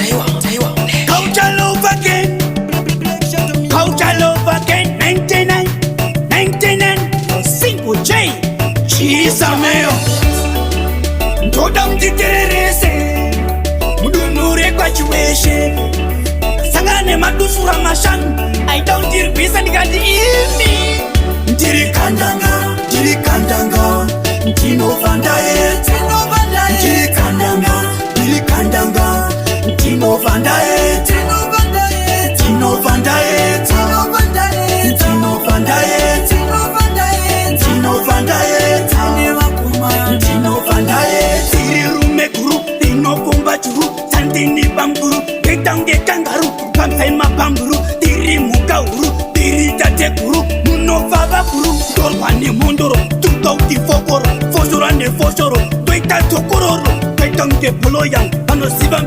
Culture love again. Culture love again. 99, 99. Single J. Chisameo. Ndoda mtitererese. Mudunure kwa chiweshe. Sangane madusura mashanu. I don't deal with anybody in me. Ndiri kandanga. Ntino vandaye. Ndiri kandanga. Ntino vandaye. Tiri rume guru, tino kumba churu, tandini bamburu, ketange kangaru, kamsema bamburu, tiri muka uru, tiri tate guru, muno faba guru, dorwani mondoro, tutauti fokoro, fosoro ane fosoro, toita tokororo, ketange poloyang, ano sibam